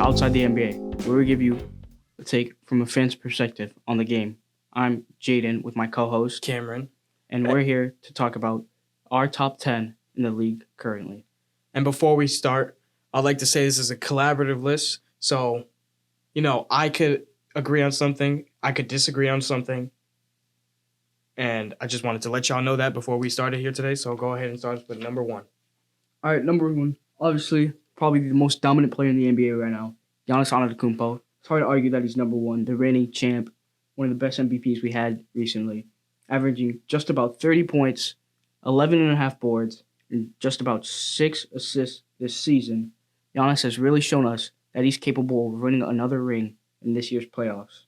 Outside the NBA, where we give you a take from a fan's perspective on the game. I'm Jayden with my co-host, Cameron. and we're here to talk about our top 10 in the league currently. And before we start, I'd like to say this is a collaborative list. So, I could agree on something, I could disagree on something. And I just wanted to let y'all know that before we started here today. So go ahead and start with number one. All right, number one, obviously, probably the most dominant player in the NBA right now, Giannis Antetokounmpo. It's hard to argue that he's number one, the reigning champ, one of the best MVPs we had recently, averaging just about 30 points, 11 and a half boards, and just about 6 assists this season. Giannis has really shown us that he's capable of winning another ring in this year's playoffs.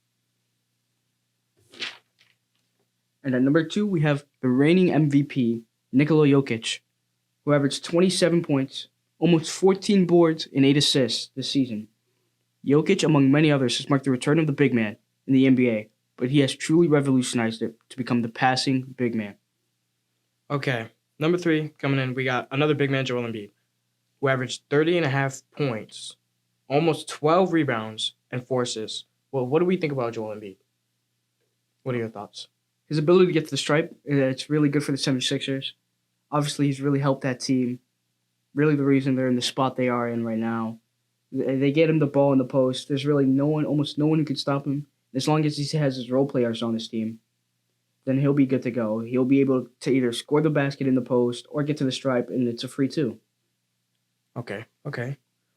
And at number two, we have the reigning MVP, Nikola Jokic, who averaged 27 points, almost 14 boards, and 8 assists this season. Jokic, among many others, has marked the return of the big man in the NBA, but he has truly revolutionized it to become the passing big man. Okay, number three, coming in, we got another big man, Joel Embiid, who averaged 30 and a half points, almost 12 rebounds, and 4 assists. Well, what do we think about Joel Embiid? What are your thoughts? His ability to get to the stripe, it's really good for the 76ers. Obviously, he's really helped that team. Really the reason they're in the spot they are in right now. They get him the ball in the post. There's really almost no one who could stop him. As long as he has his role players on his team, then he'll be good to go. He'll be able to either score the basket in the post or get to the stripe, and it's a free two. Okay.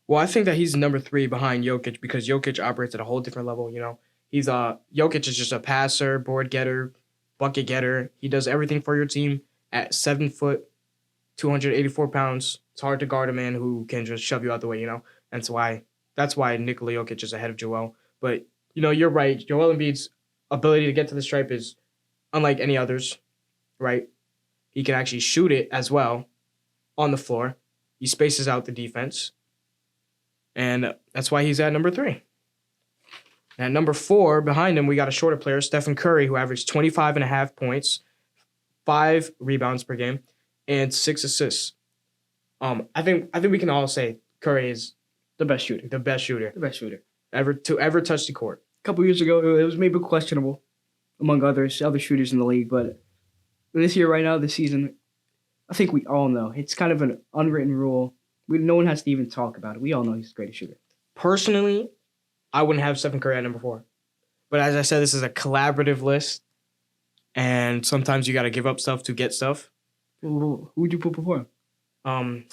Well, I think that he's number three behind Jokic because Jokic operates at a whole different level. Jokic is just a passer, board getter, bucket getter. He does everything for your team at 7 foot, 284 pounds. It's hard to guard a man who can just shove you out the way, That's why Nikola Jokic is ahead of Joel. But, you're right. Joel Embiid's ability to get to the stripe is unlike any others, right? He can actually shoot it as well on the floor. He spaces out the defense. And that's why he's at number three. At number four, behind him, we got a shorter player, Stephen Curry, who averaged 25 and a half points, 5 rebounds per game, and 6 assists. I think we can all say Curry is The best shooter ever touch the court. A couple years ago, it was maybe questionable, among other shooters in the league. But this year, right now, this season, I think we all know. It's kind of an unwritten rule. No one has to even talk about it. We all know he's the greatest shooter. Personally, I wouldn't have Stephen Curry at number 4. But as I said, this is a collaborative list. And sometimes you got to give up stuff to get stuff. Who would you put before him?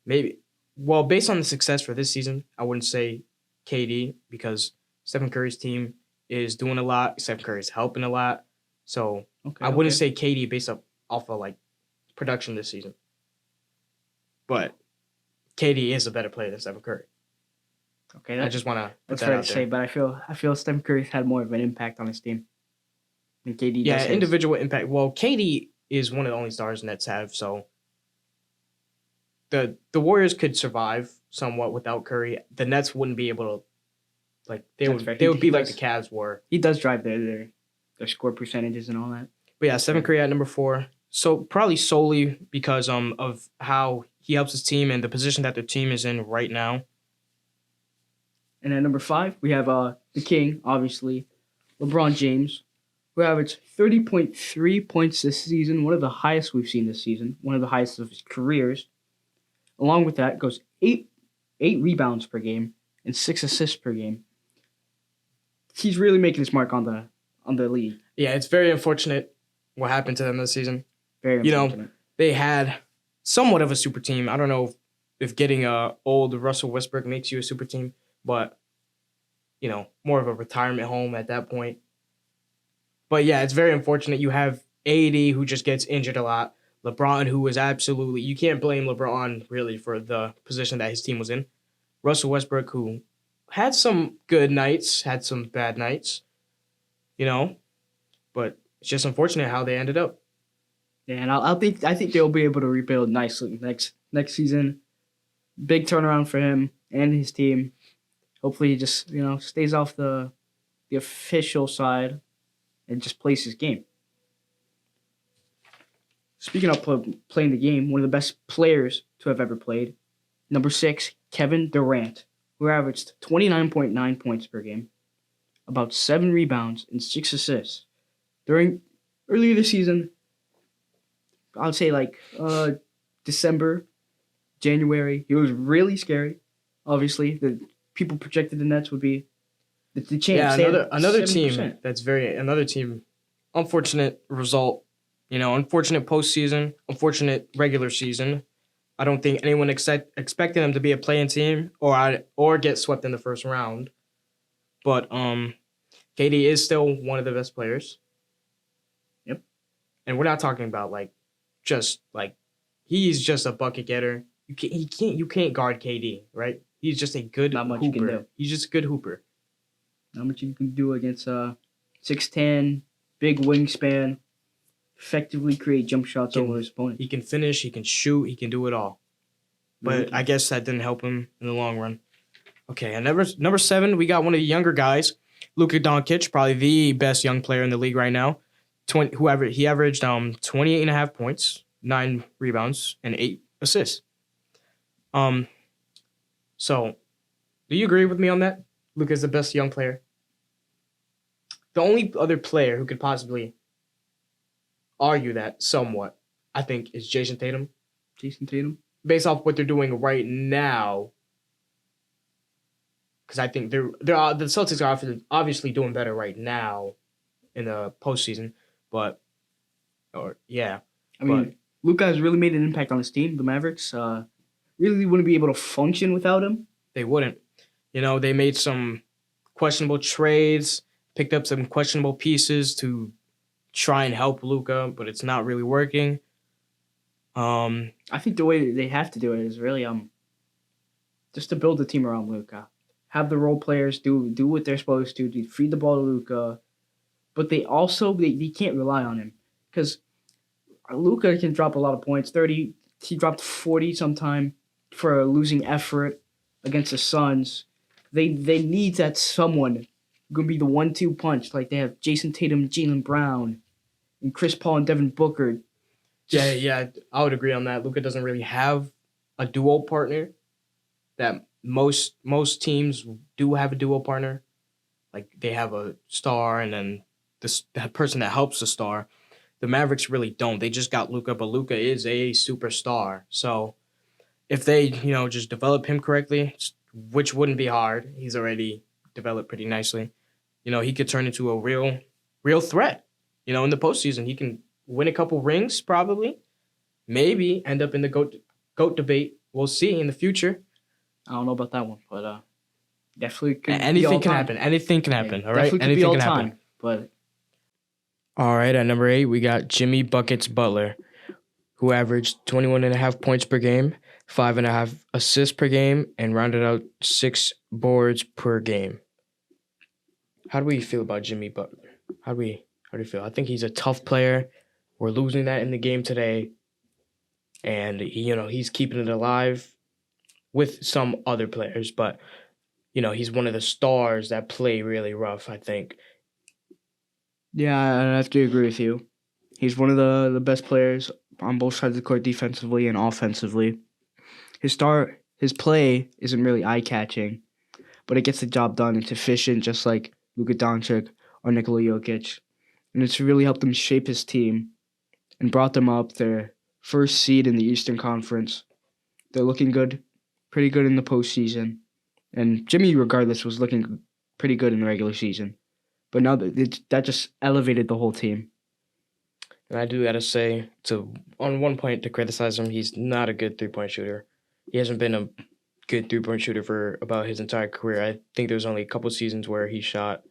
Maybe. Well, based on the success for this season, I wouldn't say KD because Stephen Curry's team is doing a lot. Stephen Curry's helping a lot. So I wouldn't say KD based off of production this season. But KD is a better player than Stephen Curry. Okay, I just want to put that's that fair out to there. say, but I feel Stephen Curry's had more of an impact on his team than KD does. Yeah, individual impact. Well, KD is one of the only stars Nets have, so the Warriors could survive somewhat without Curry. The Nets wouldn't be able to they would be like the Cavs were. He does drive their score percentages and all that. But yeah, Stephen Curry at number 4. So probably solely because of how he helps his team and the position that their team is in right now. And at number 5, we have the king, obviously, LeBron James, who averaged 30.3 points this season, one of the highest we've seen this season, one of the highest of his careers. Along with that goes 8 rebounds per game and 6 assists per game. He's really making his mark on the league. Yeah, it's very unfortunate what happened to them this season. Very unfortunate. They had somewhat of a super team. I don't know if getting a old Russell Westbrook makes you a super team, but more of a retirement home at that point. But yeah, it's very unfortunate. You have AD who just gets injured a lot. LeBron, who is absolutely, you can't blame LeBron really for the position that his team was in. Russell Westbrook, who had some good nights, had some bad nights, but it's just unfortunate how they ended up. Yeah, and I think they'll be able to rebuild nicely next season. Big turnaround for him and his team. Hopefully he just, stays off the official side and just plays his game. Speaking of playing the game, one of the best players to have ever played, number 6, Kevin Durant, who averaged 29.9 points per game, about 7 rebounds, and 6 assists. Earlier this season, I would say December, January, he was really scary. Obviously, the people projected the Nets would be the champs. Yeah, another team. Unfortunate result. Unfortunate postseason, unfortunate regular season. I don't think anyone expected them to be a play-in team or get swept in the first round. But KD is still one of the best players. Yep. And we're not talking about he's just a bucket getter. You can't guard KD, right? He's just a good Not much hooper. you can do. He's just a good hooper. Not much you can do against 6'10", big wingspan, effectively create jump shots over his opponent. He can finish, he can shoot, he can do it all. But I guess that didn't help him in the long run. Okay, and number 7, we got one of the younger guys, Luka Doncic, probably the best young player in the league right now. He averaged 28.5 points, 9 rebounds, and 8 assists. So, do you agree with me on that? Luka's the best young player. The only other player who could possibly argue that somewhat, I think, is Jason Tatum. Jason Tatum? Based off what they're doing right now, because I think the Celtics are obviously doing better right now in the postseason, Luka has really made an impact on his team. The Mavericks really wouldn't be able to function without him. They wouldn't. They made some questionable trades, picked up some questionable pieces to try and help Luka, but it's not really working. I think the way they have to do it is really just to build a team around Luka. Have the role players do what they're supposed to feed the ball to Luka, but they can't rely on him because Luka can drop a lot of points. 30, he dropped 40 sometime for a losing effort against the Suns. They need that someone who can be the 1-2 punch. Like they have Jason Tatum, Jaylen Brown, and Chris Paul and Devin Booker. Yeah, I would agree on that. Luka doesn't really have a duo partner. That most teams do have a duo partner. Like they have a star and then that person that helps the star. The Mavericks really don't. They just got Luka, but Luka is a superstar. So if they, just develop him correctly, which wouldn't be hard, he's already developed pretty nicely. He could turn into a real threat. In the postseason, he can win a couple rings, probably. Maybe end up in the GOAT debate. We'll see in the future. I don't know about that one, but definitely could anything can happen. Anything can happen. All right, anything can happen. But all right, at number 8, we got Jimmy Buckets Butler, who averaged 21.5 points per game, 5.5 assists per game, and rounded out 6 boards per game. How do we feel about Jimmy Butler? How do you feel? I think he's a tough player. We're losing that in the game today, and he's keeping it alive with some other players, but he's one of the stars that play really rough, I think. Yeah, I have to agree with you. He's one of the best players on both sides of the court, defensively and offensively. His play isn't really eye-catching, but it gets the job done. It's efficient, just like Luka Doncic or Nikola Jokic. And it's really helped him shape his team and brought them up their first seed in the Eastern Conference. They're looking good, pretty good in the postseason. And Jimmy, regardless, was looking pretty good in the regular season. But now that just elevated the whole team. And I do got to say, on one point to criticize him, he's not a good three-point shooter. He hasn't been a good three-point shooter for about his entire career. I think there was only a couple seasons where he shot.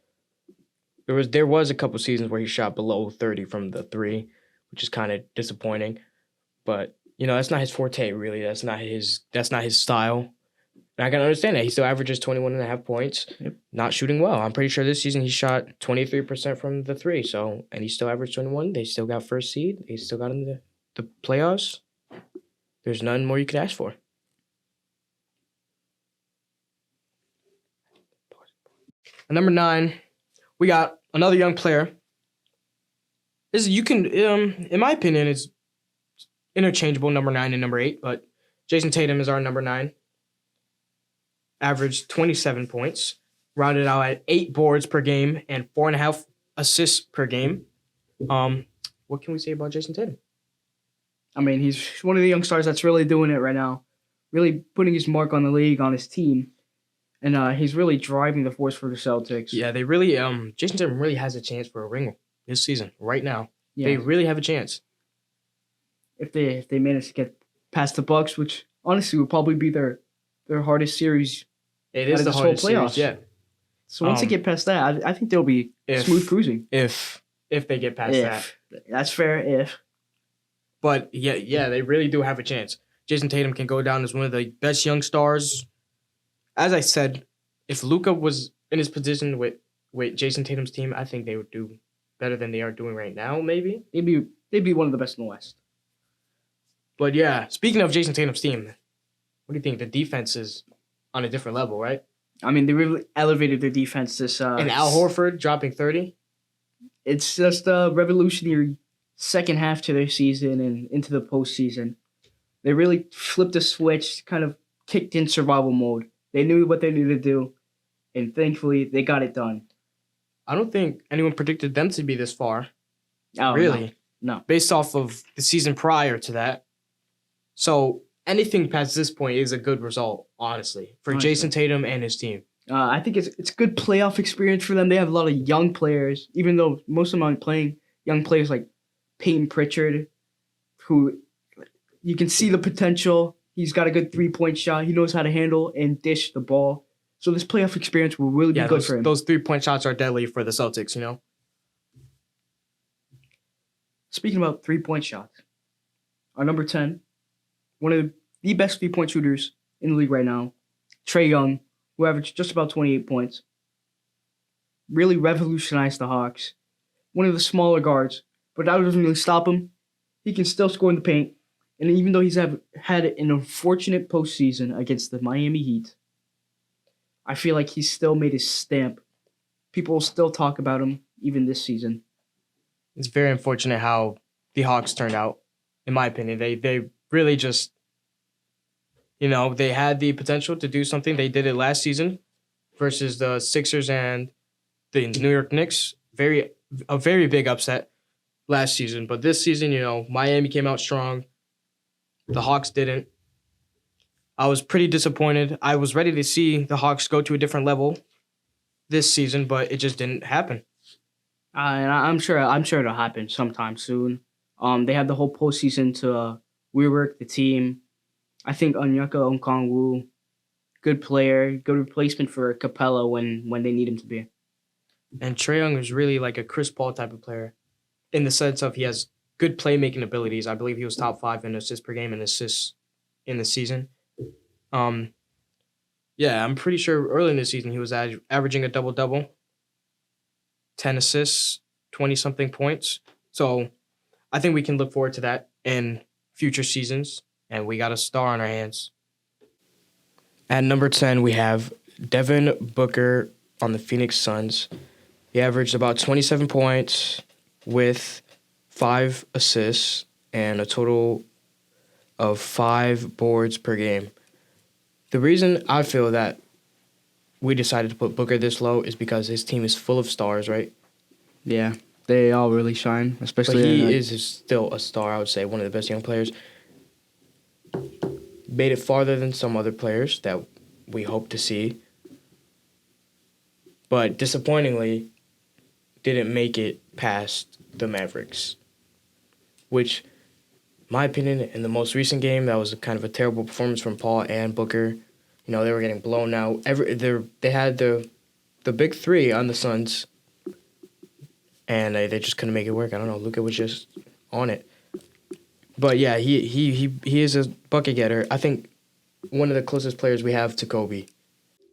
There was a couple seasons where he shot below 30 from the three, which is kind of disappointing. But that's not his forte, really. That's not his style. And I can understand that. He still averages 21.5 points, not shooting well. I'm pretty sure this season he shot 23% from the three. And he still averaged 21. They still got first seed. They still got in the playoffs. There's none more you could ask for. At number 9, we got another young player. In my opinion, it's interchangeable, number 9 and number 8, but Jason Tatum is our number 9. averaged 27 points, rounded out at 8 boards per game and 4.5 assists per game. What can we say about Jason Tatum? I mean, he's one of the young stars that's really doing it right now, really putting his mark on the league, on his team, and he's really driving the force for the Celtics. Yeah, they really Jason Tatum really has a chance for a ring this season right now. Yeah. They really have a chance. If they manage to get past the Bucks, which honestly would probably be their hardest series. It is out of the this hardest whole playoffs. series, yeah. So once they get past that, I think they'll be smooth cruising. If they get past that. That's fair, if. But yeah, they really do have a chance. Jason Tatum can go down as one of the best young stars. As I said, if Luka was in his position with Jason Tatum's team, I think they would do better than they are doing right now, maybe. They'd be one of the best in the West. But yeah, speaking of Jason Tatum's team, what do you think? The defense is on a different level, right? I mean, they really elevated their defense this. And Al Horford dropping 30. It's just a revolutionary second half to their season and into the postseason. They really flipped a switch, kind of kicked in survival mode. They knew what they needed to do, and thankfully they got it done. I don't think anyone predicted them to be this far. Oh, really? No. Based off of the season prior to that. So anything past this point is a good result, honestly, for Jason Tatum and his team. I think it's a good playoff experience for them. They have a lot of young players, even though most of them aren't playing. Young players like Peyton Pritchard, who you can see the potential. He's got a good 3-point shot. He knows how to handle and dish the ball. So this playoff experience will really be good for him. Those 3-point shots are deadly for the Celtics, you know? Speaking about 3-point shots, our number 10, one of the best 3-point shooters in the league right now, Trae Young, who averaged just about 28 points, really revolutionized the Hawks. One of the smaller guards, but that doesn't really stop him. He can still score in the paint. And even though he's had an unfortunate postseason against the Miami Heat, I feel like he's still made his stamp. People will still talk about him even this season. It's very unfortunate how the Hawks turned out, in my opinion. They really just, they had the potential to do something. They did it last season versus the Sixers and the New York Knicks. A very big upset last season. But this season, Miami came out strong. The Hawks didn't. I was pretty disappointed. I was ready to see the Hawks go to a different level this season, but it just didn't happen. And I'm sure it'll happen sometime soon. They have the whole postseason to rework the team. I think Onyeka Okongwu, good player, good replacement for Capella when they need him to be. And Trae Young is really like a Chris Paul type of player in the sense of he has good playmaking abilities. I believe he was top 5 in assists per game and assists in the season. Yeah, I'm pretty sure early in the season he was averaging a double-double, 10 assists, 20-something points. So I think we can look forward to that in future seasons, and we got a star on our hands. At number 10, we have Devin Booker on the Phoenix Suns. He averaged about 27 points with 5 assists and a total of 5 boards per game. The reason I feel that we decided to put Booker this low is because his team is full of stars, right? Yeah, they all really shine, especially. But he is still a star, I would say, one of the best young players. Made it farther than some other players that we hope to see. But disappointingly, didn't make it past the Mavericks. Which, in my opinion, in the most recent game, that was kind of a terrible performance from Paul and Booker. They were getting blown out. They had the big three on the Suns, and they just couldn't make it work. I don't know. Luka was just on it. But yeah, he is a bucket getter. I think one of the closest players we have to Kobe.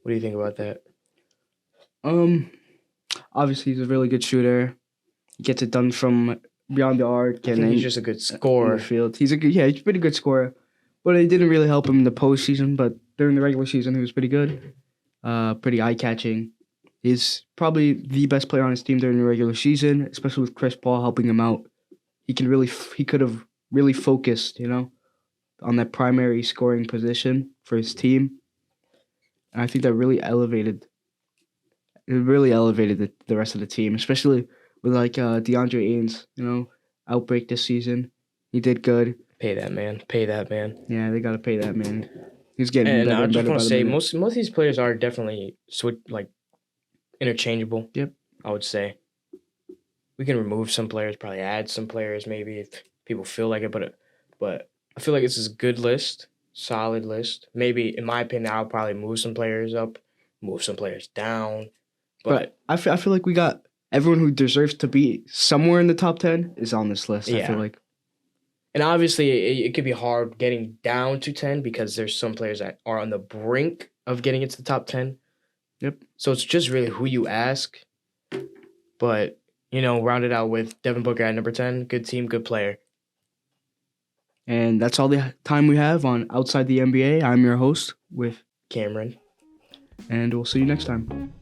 What do you think about that? Obviously he's a really good shooter. He gets it done from beyond the arc, I think he's just a good scorer. In the field. He's a pretty good scorer. But it didn't really help him in the postseason. But during the regular season, he was pretty good. Pretty eye-catching. He's probably the best player on his team during the regular season, especially with Chris Paul helping him out. He could have really focused, on that primary scoring position for his team. And I think that really elevated the rest of the team, especially with like DeAndre Ayton's, outbreak this season. He did good. Pay that man. Pay that man. Yeah, they got to pay that man. He's getting And better I and just better want by to the say minute. most of these players are definitely interchangeable. Yep. I would say we can remove some players, probably add some players, maybe if people feel like it. But I feel like this is a good list, solid list. Maybe in my opinion, I'll probably move some players up, move some players down. But I feel like we got everyone who deserves to be somewhere in the top 10 is on this list. I feel Yeah. like. And obviously, it could be hard getting down to 10 because there's some players that are on the brink of getting into the top 10. Yep. So it's just really who you ask. But, rounded out with Devin Booker at number 10. Good team, good player. And that's all the time we have on Outside the NBA. I'm your host with Cameron. And we'll see you next time.